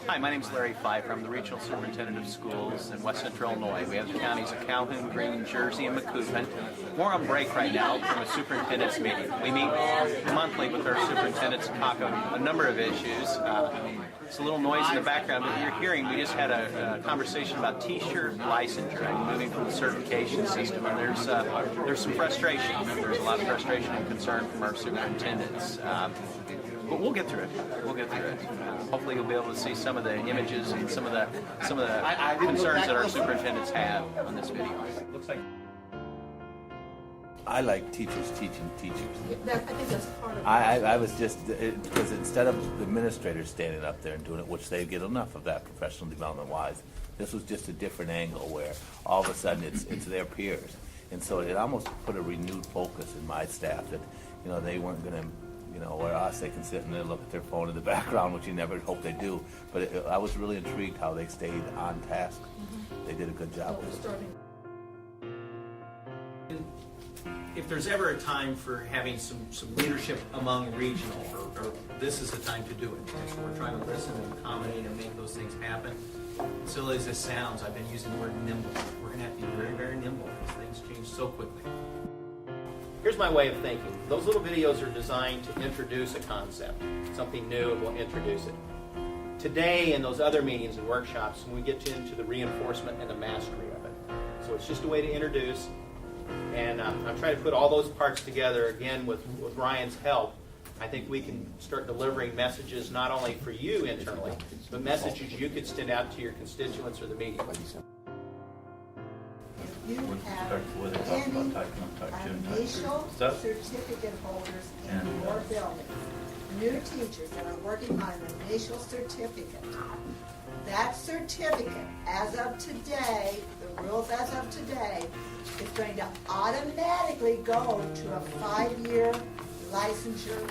Hi, my name is Larry Pfeiffer. I'm the Regional Superintendent of Schools in West Central Illinois. We have the counties of Calhoun, Greene, Jersey, and Macoupin. We're on break right now from a Superintendents Meeting. We meet monthly with our superintendents to talk on a number of issues. It's a little noise in the background, but you're hearing we just had a conversation about T-shirt licensure and moving from the certification system, and there's some frustration. There's a lot of frustration and concern from our superintendents. But we'll get through it. We'll get through it. Hopefully, you'll be able to see some of the images and some of the concerns that our superintendents have on this video. Looks like I like teachers teaching teachers. I think that's part of I was just because instead of the administrators standing up there and doing it, which they get enough of that professional development wise, this was just a different angle where all of a sudden it's their peers, and so it almost put a renewed focus in my staff that they weren't going to. Where us, they can sit and they look at their phone in the background, which you never hope they do. But I was really intrigued how they stayed on task. They did a good job with it. If there's ever a time for having some leadership among regional, or this is the time to do it, because we're trying to listen and accommodate and make those things happen. Silly as this sounds, I've been using the word nimble. We're going to have to be very, very nimble because things change so quickly. Here's my way of thinking. Those little videos are designed to introduce a concept, something new, and we'll introduce it. Today, in those other meetings and workshops, when we get into the reinforcement and the mastery of it. So it's just a way to introduce, and I'm trying to put all those parts together, again, with Ryan's help. I think we can start delivering messages not only for you internally, but messages you could send out to your constituents or the media. You have any initial certificate holders in your building, new teachers that are working on an initial certificate. That certificate, as of today, the rules as of today, is going to automatically go to a 5-year licensure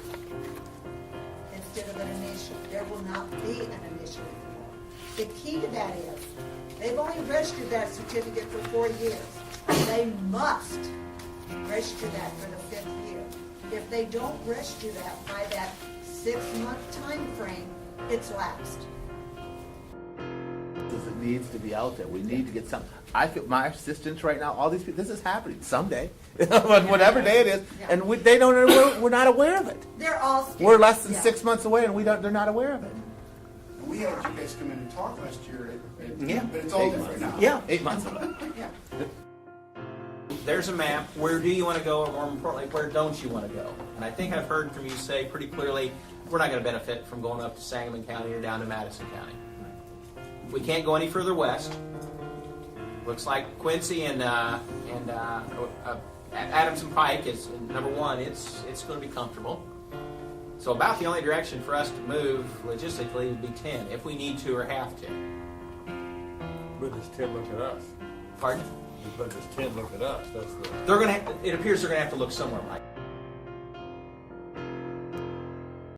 instead of an initial. There will not be an initial anymore. The key to that is, they've only registered that certificate for 4 years. They must register that for the 5th year. If they don't register that by that 6-month time frame, it's lapsed. Because it needs to be out there. We need to get some. I feel my assistants right now. All these people. This is happening someday, whatever day it is, and they don't. We're not aware of it. They're all scared. We're less than 6 months away, and they're not aware of it. We had you guys come in and talk last year, Yeah, but it's all different now. Yeah, 8 months ago. Yeah. There's a map. Where do you want to go, or more importantly, where don't you want to go? And I think I've heard from you say pretty clearly, we're not going to benefit from going up to Sangamon County or down to Madison County. We can't go any further west. Looks like Quincy and Adams and Pike is number one. It's going to be comfortable. So about the only direction for us to move logistically would be 10, if we need to or have to. But does 10 look at us? Pardon? But does 10 look at us? That's the... It appears they're going to have to look somewhere, Mike.